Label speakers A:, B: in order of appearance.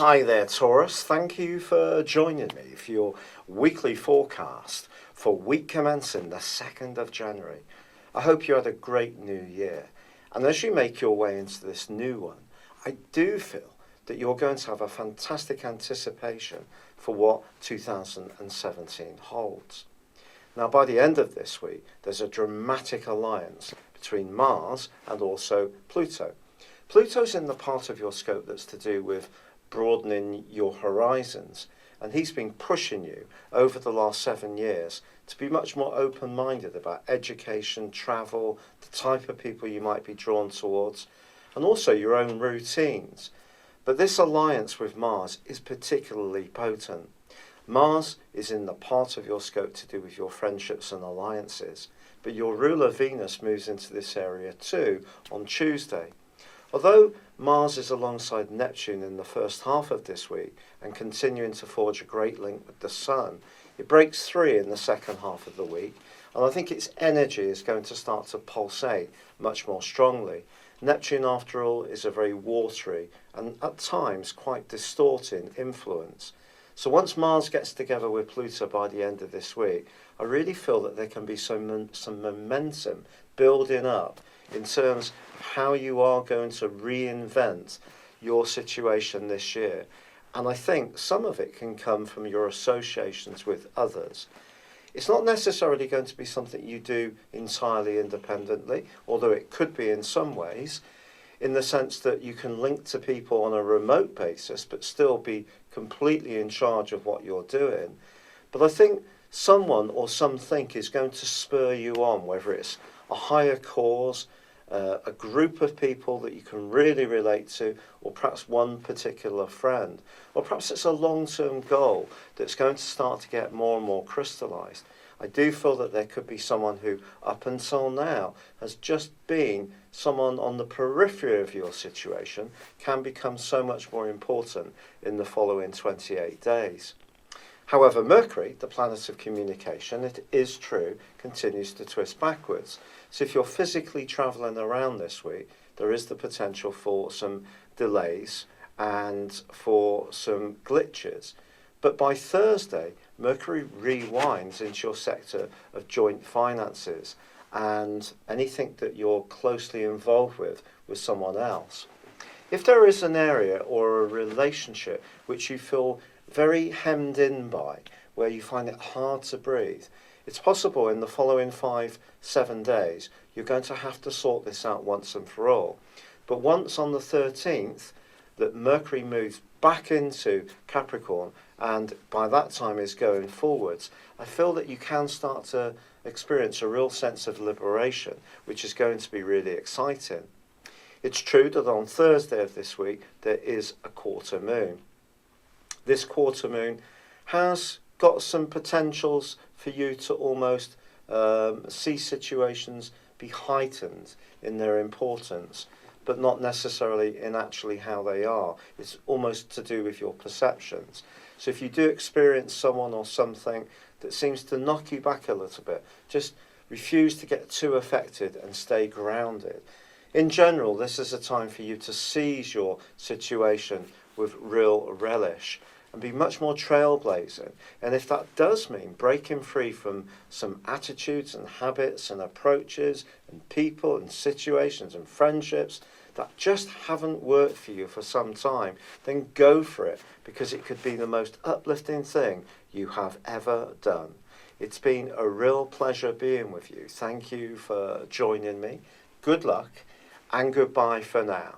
A: Hi there, Taurus. Thank you for joining me for your weekly forecast for week commencing the 2nd of January. I hope you had a great new year. And as you make your way into this new one, I do feel that you're going to have a fantastic anticipation for what 2017 holds. Now, by the end of this week, there's a dramatic alliance between Mars and also Pluto. Pluto's in the part of your scope that's to do with broadening your horizons, and he's been pushing you over the last 7 years to be much more open-minded about education, travel, the type of people you might be drawn towards, and also your own routines. But this alliance with Mars is particularly potent. Mars is in the part of your scope to do with your friendships and alliances, but your ruler Venus moves into this area too on Tuesday. Although Mars is alongside Neptune in the first half of this week and continuing to forge a great link with the Sun, it breaks free in the second half of the week, and I think its energy is going to start to pulsate much more strongly. Neptune, after all, is a very watery and at times quite distorting influence. So once Mars gets together with Pluto by the end of this week, I really feel that there can be some momentum building up in terms of how you are going to reinvent your situation this year. And I think some of it can come from your associations with others. It's not necessarily going to be something you do entirely independently, although it could be in some ways, in the sense that you can link to people on a remote basis but still be completely in charge of what you're doing. But I think someone or something is going to spur you on, whether it's a higher cause, a group of people that you can really relate to, or perhaps one particular friend, or perhaps it's a long-term goal that's going to start to get more and more crystallized. I do feel that there could be someone who, up until now, has just been someone on the periphery of your situation, can become so much more important in the following 28 days. However, Mercury, the planet of communication, it is true, continues to twist backwards. So if you're physically travelling around this week, there is the potential for some delays and for some glitches. But by Thursday, Mercury rewinds into your sector of joint finances and anything that you're closely involved with someone else. If there is an area or a relationship which you feel very hemmed in by, where you find it hard to breathe, it's possible in the following 5-7 days you're going to have to sort this out once and for all. But once on the 13th that Mercury moves back into Capricorn, and by that time is going forwards, I feel that you can start to experience a real sense of liberation, which is going to be really exciting. It's true that on Thursday of this week there is a quarter moon. This quarter moon has got some potentials for you to almost see situations be heightened in their importance, but not necessarily in actually how they are. It's almost to do with your perceptions. So if you do experience someone or something that seems to knock you back a little bit, just refuse to get too affected and stay grounded. In general, this is a time for you to seize your situation with real relish and be much more trailblazing. And if that does mean breaking free from some attitudes and habits and approaches and people and situations and friendships that just haven't worked for you for some time, then go for it, because it could be the most uplifting thing you have ever done. It's been a real pleasure being with you. Thank you for joining me. Good luck and goodbye for now.